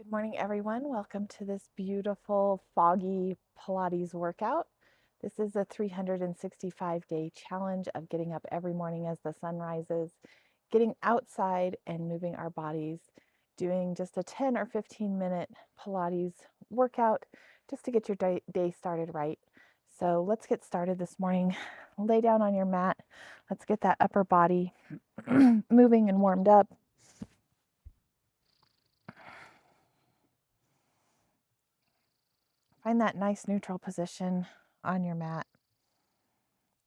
Good morning, everyone. Welcome to this beautiful Foggy Pilates workout. This is a 365-day challenge of getting up every morning as the sun rises, getting outside and moving our bodies, doing just a 10 or 15-minute Pilates workout just to get your day started right. So let's get started this morning. Lay down on your mat. Let's get that upper body moving and warmed up. Find that nice neutral position on your mat.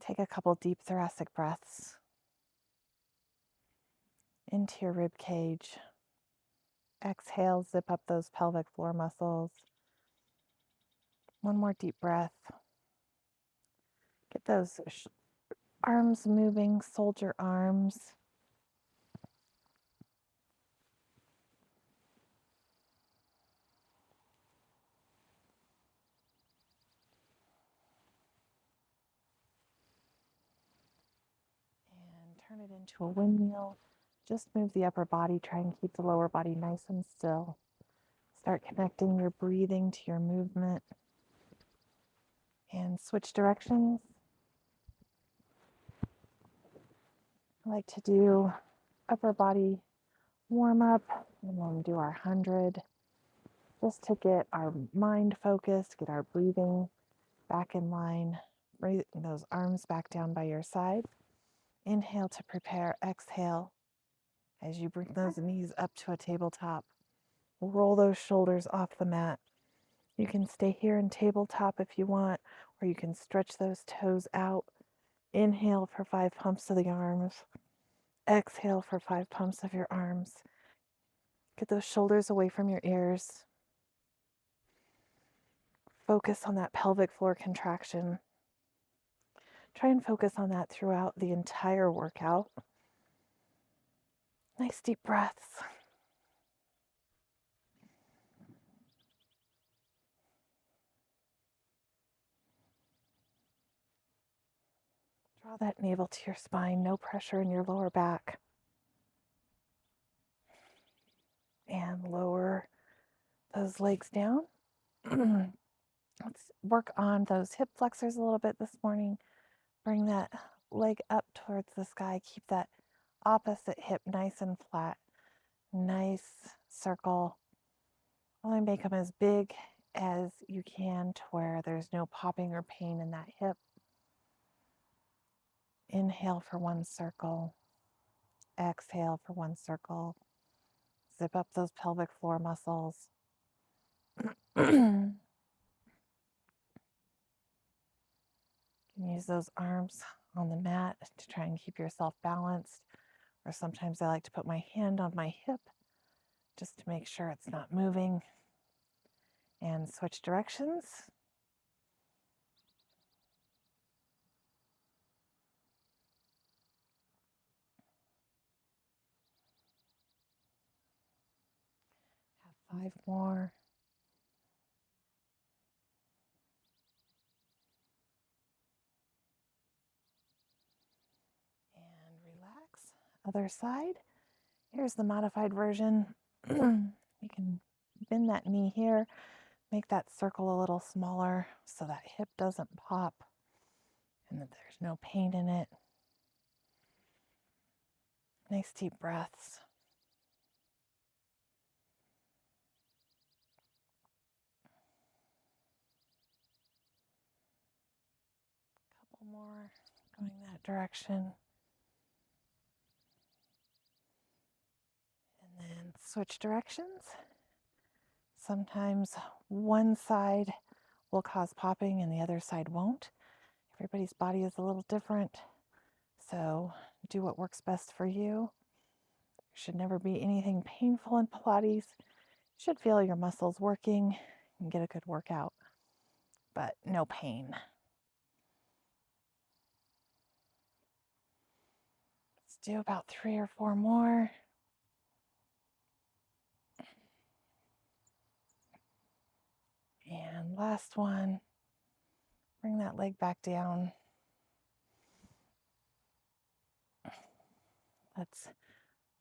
Take a couple deep thoracic breaths into your rib cage. Exhale, zip up those pelvic floor muscles. One more deep breath. Get those arms moving, soldier arms. And turn it into a windmill. Just move the upper body. Try and keep the lower body nice and still. Start connecting your breathing to your movement. And switch directions. I like to do upper body warm up, and then do our 100 just to get our mind focused, get our breathing back in line. Bring those arms back down by your side. Inhale to prepare. Exhale as you bring those knees up to a tabletop. Roll those shoulders off the mat. You can stay here in tabletop if you want, or you can stretch those toes out. Inhale for 5 pumps of the arms. Exhale for 5 pumps of your arms. Get those shoulders away from your ears. Focus on that pelvic floor contraction. Try and focus on that throughout the entire workout. Nice deep breaths. Draw that navel to your spine, no pressure in your lower back. And lower those legs down. Let's work on those hip flexors a little bit this morning. Bring that leg up towards the sky. Keep that opposite hip nice and flat. Nice circle. Only make them as big as you can to where there's no popping or pain in that hip. Inhale for 1 circle. Exhale for 1 circle. Zip up those pelvic floor muscles. You can use those arms on the mat to try and keep yourself balanced. Or sometimes I like to put my hand on my hip just to make sure it's not moving. And switch directions. Have 5 more. And relax. Other side. Here's the modified version. You can bend that knee here. Make that circle a little smaller so that hip doesn't pop and that there's no pain in it. Nice deep breaths. Couple more going that direction. And then switch directions. Sometimes one side will cause popping and the other side won't. Everybody's body is a little different, so do what works best for you. There should never be anything painful in Pilates. You should feel your muscles working and get a good workout, but no pain. Let's do about 3 or 4 more. And last one. Bring that leg back down. Let's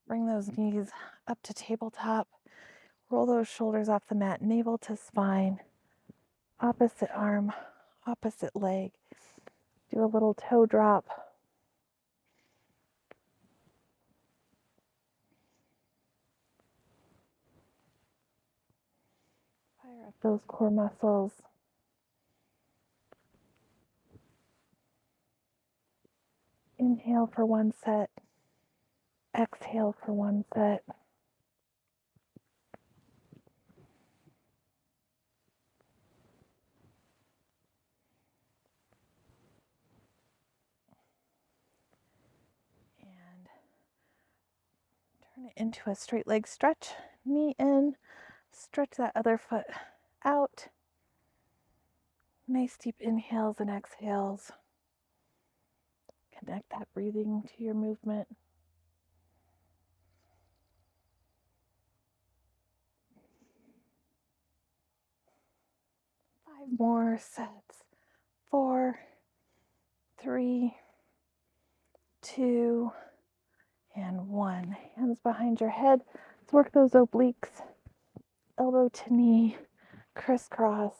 bring those knees up to tabletop. Roll those shoulders off the mat, navel to spine, opposite arm, opposite leg. Do a little toe drop. Fire up those core muscles. Inhale for one set. Exhale for one set. And turn it into a straight leg stretch. Knee in. Stretch that other foot out. Nice deep inhales and exhales. Connect that breathing to your movement. 5 more sets. 4, 3, 2, and 1. Hands behind your head. Let's work those obliques. Elbow to knee, crisscross.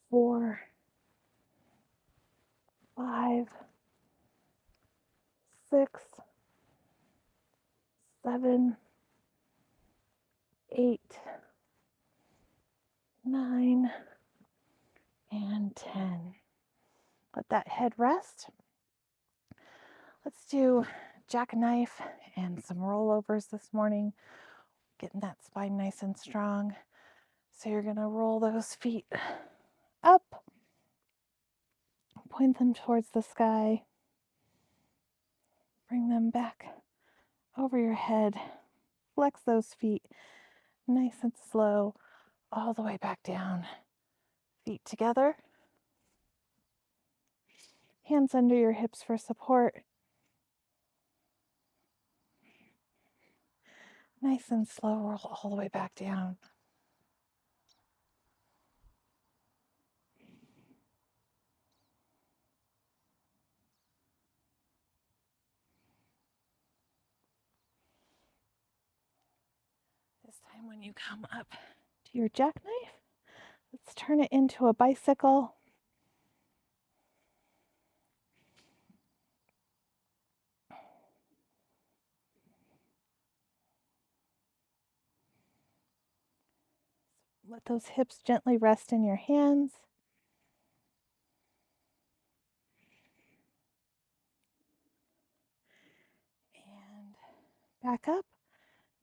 4, 5, 6, 7, 8, 9, and 10. Let that head rest. Let's do jackknife and some rollovers this morning, getting that spine nice and strong. So you're going to roll those feet up, point them towards the sky, bring them back over your head, flex those feet nice and slow, all the way back down. Feet together, hands under your hips for support. Nice and slow, roll all the way back down. This time when you come up to your jackknife, let's turn it into a bicycle. Let those hips gently rest in your hands. And back up,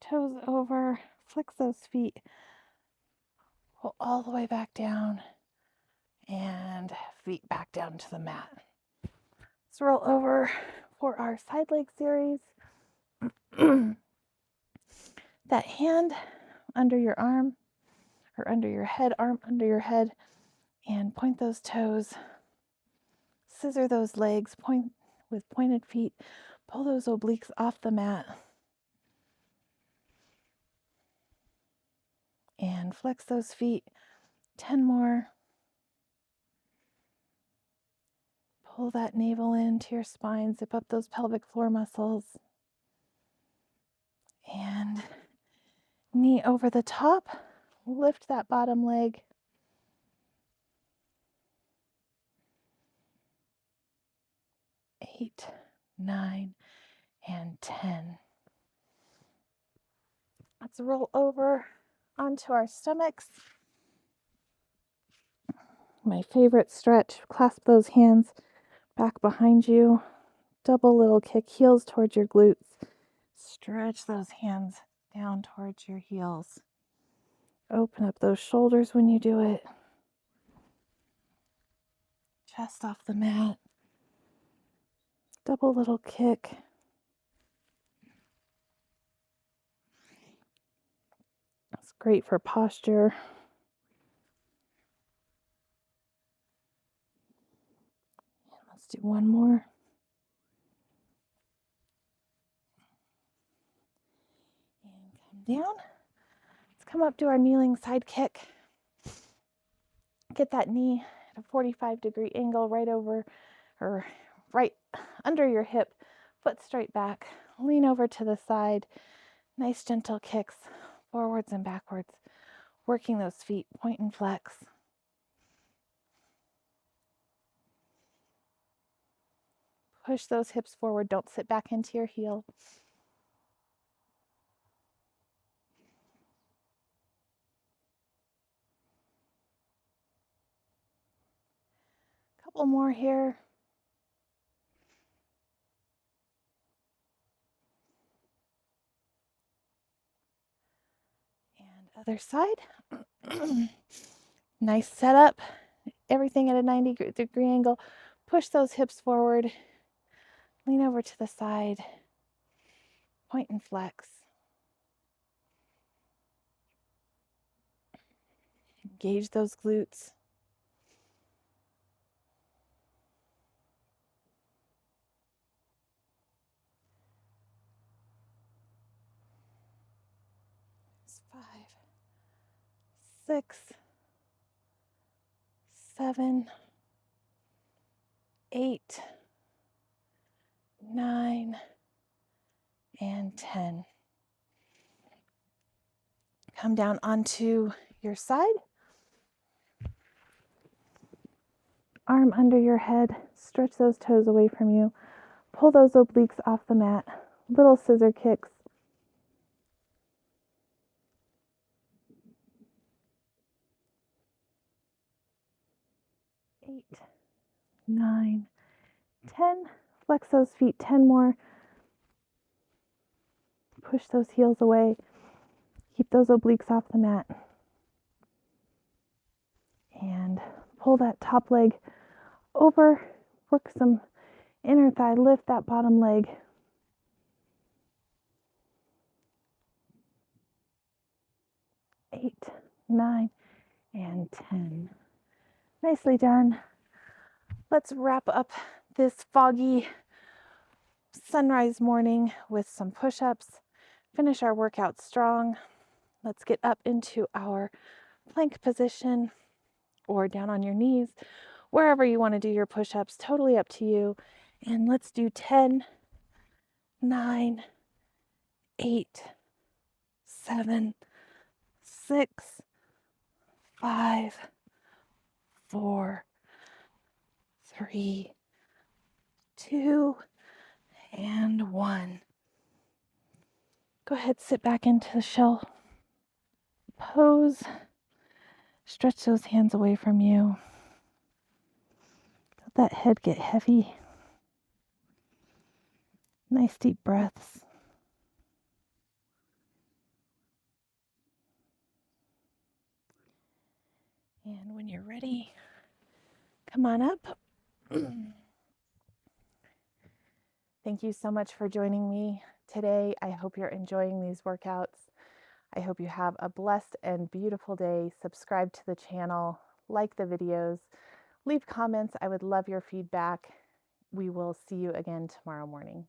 toes over, flex those feet, pull all the way back down, and feet back down to the mat. Let's roll over for our side leg series. That hand under your arm, or under your head, arm under your head, and point those toes. Scissor those legs, point with pointed feet. Pull those obliques off the mat. And flex those feet. 10 more. Pull that navel into your spine. Zip up those pelvic floor muscles. And knee over the top. Lift that bottom leg. 8, 9, and 10. Let's roll over onto our stomachs. My favorite stretch. Clasp those hands back behind you. Double little kick, heels towards your glutes. Stretch those hands down towards your heels. Open up those shoulders when you do it. Chest off the mat. Double little kick. That's great for posture. And let's do one more. And come down. Let's come up to our kneeling side kick. Get that knee at a 45-degree angle right over or right under your hip. foot straight back, lean over to the side. Nice gentle kicks forwards and backwards, working those feet, point and flex. Push those hips forward, don't sit back into your heel. Couple more here. And other side. Nice setup. Everything at a 90-degree angle. Push those hips forward. Lean over to the side. Point and flex. Engage those glutes. It's 5, 6, 7, 8, 9, and 10. Come down onto your side. Arm under your head. Stretch those toes away from you. Pull those obliques off the mat. Little scissor kicks. 8, 9, 10. Flex those feet 10 more. Push those heels away. Keep those obliques off the mat. And pull that top leg over. Work some inner thigh. Lift that bottom leg. 8, 9, and 10. Nicely done. Let's wrap up this foggy sunrise morning with some push-ups. Finish our workout strong. Let's get up into our plank position or down on your knees, wherever you want to do your push-ups, totally up to you. And let's do 10, 9, 8, 7, 6, 5, 4, 3, 2, and 1. Go ahead, sit back into the shell pose. Stretch those hands away from you. Let that head get heavy. Nice deep breaths. And when you're ready, come on up. Thank you so much for joining me today. I hope you're enjoying these workouts. I hope you have a blessed and beautiful day. Subscribe to the channel, like the videos, leave comments. I would love your feedback. We will see you again tomorrow morning.